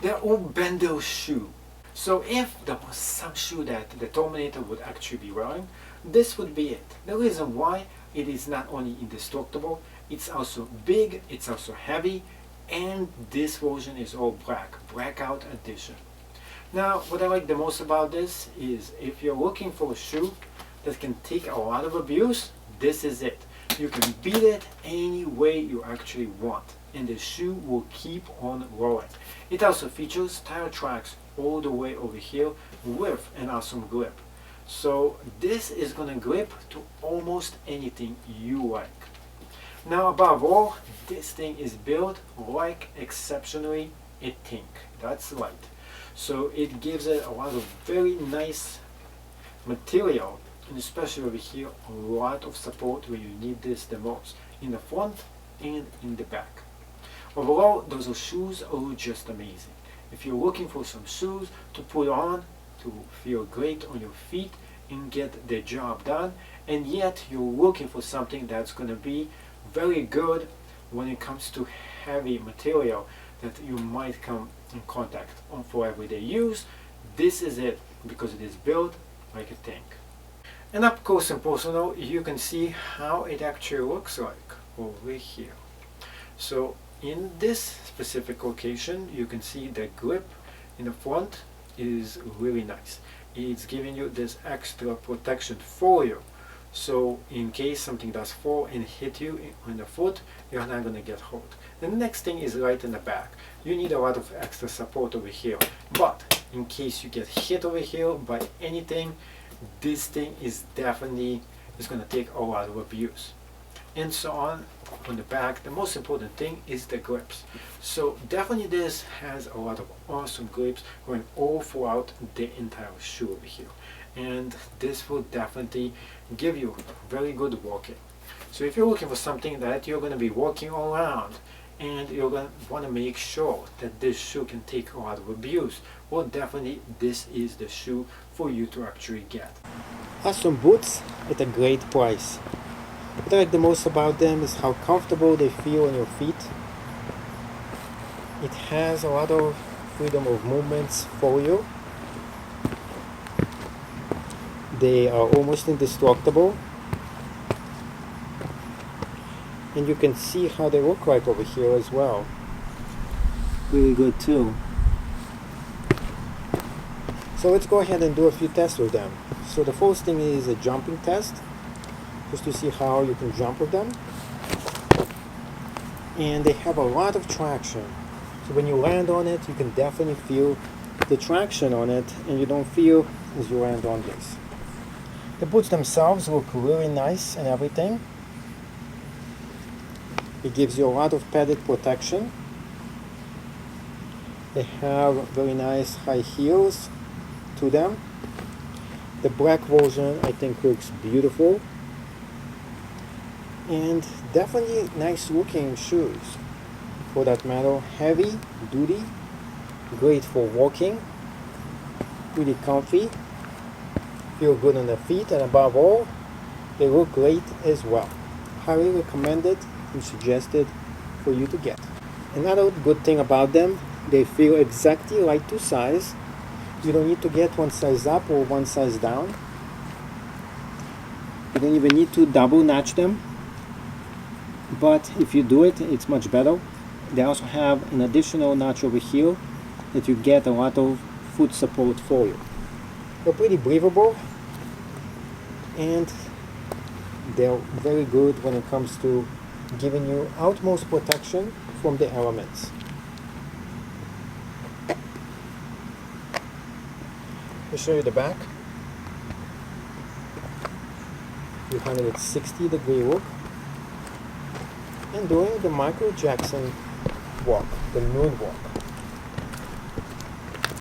They're all bender shoe. So if there was some shoe that the Terminator would actually be wearing, this would be it. The reason why, it is not only indestructible, it's also big, it's also heavy, and this version is all black, blackout edition. Now, what I like the most about this is if you're looking for a shoe that can take a lot of abuse, this is it. You can beat it any way you actually want, and the shoe will keep on rolling. It also features tire tracks all the way over here with an awesome grip. So this is gonna grip to almost anything you like. Now, above all, this thing is built like exceptionally a tank. That's right. So it gives it a lot of very nice material, and especially over here, a lot of support where you need this the most, in the front and in the back. Overall, those shoes are just amazing. If you're looking for some shoes to put on to feel great on your feet and get the job done, and yet you're looking for something that's going to be very good when it comes to heavy material that you might come in contact on for everyday use, this is it, because it is built like a tank. And up close and personal, you can see how it actually looks like over here. So in this specific location, you can see the grip in the front is really nice. It's giving you this extra protection for you. So in case something does fall and hit you on the foot, you're not going to get hurt. The next thing is right in the back. You need a lot of extra support over here. But in case you get hit over here by anything, this thing is definitely going to take a lot of abuse. And so on the back, the most important thing is the grips. So definitely this has a lot of awesome grips going all throughout the entire shoe over here. And this will definitely give you very good walking. So if you're looking for something that you're going to be walking around and you're going to want to make sure that this shoe can take a lot of abuse, well, definitely this is the shoe for you to actually get. Awesome boots at a great price. What I like the most about them is how comfortable they feel on your feet. It has a lot of freedom of movements for you. They are almost indestructible, and you can see how they look like over here as well. Really good too. So let's go ahead and do a few tests with them. So the first thing is a jumping test, just to see how you can jump with them. And they have a lot of traction, so when you land on it, you can definitely feel the traction on it, and you don't feel as you land on this. The boots themselves look really nice and everything. It gives you a lot of padded protection. They have very nice high heels to them. The black version I think looks beautiful. And definitely nice looking shoes. For that matter, heavy duty, great for walking, really comfy. Feel good on the feet, and above all, they look great as well. Highly recommended and suggested for you to get. Another good thing about them, they feel exactly right to size. You don't need to get one size up or one size down. You don't even need to double notch them, but if you do it, it's much better. They also have an additional notch over here that you get a lot of foot support for you. They're pretty breathable, and they're very good when it comes to giving you utmost protection from the elements. I'll show you the back. 360-degree look, and doing the Michael Jackson walk, the nude walk.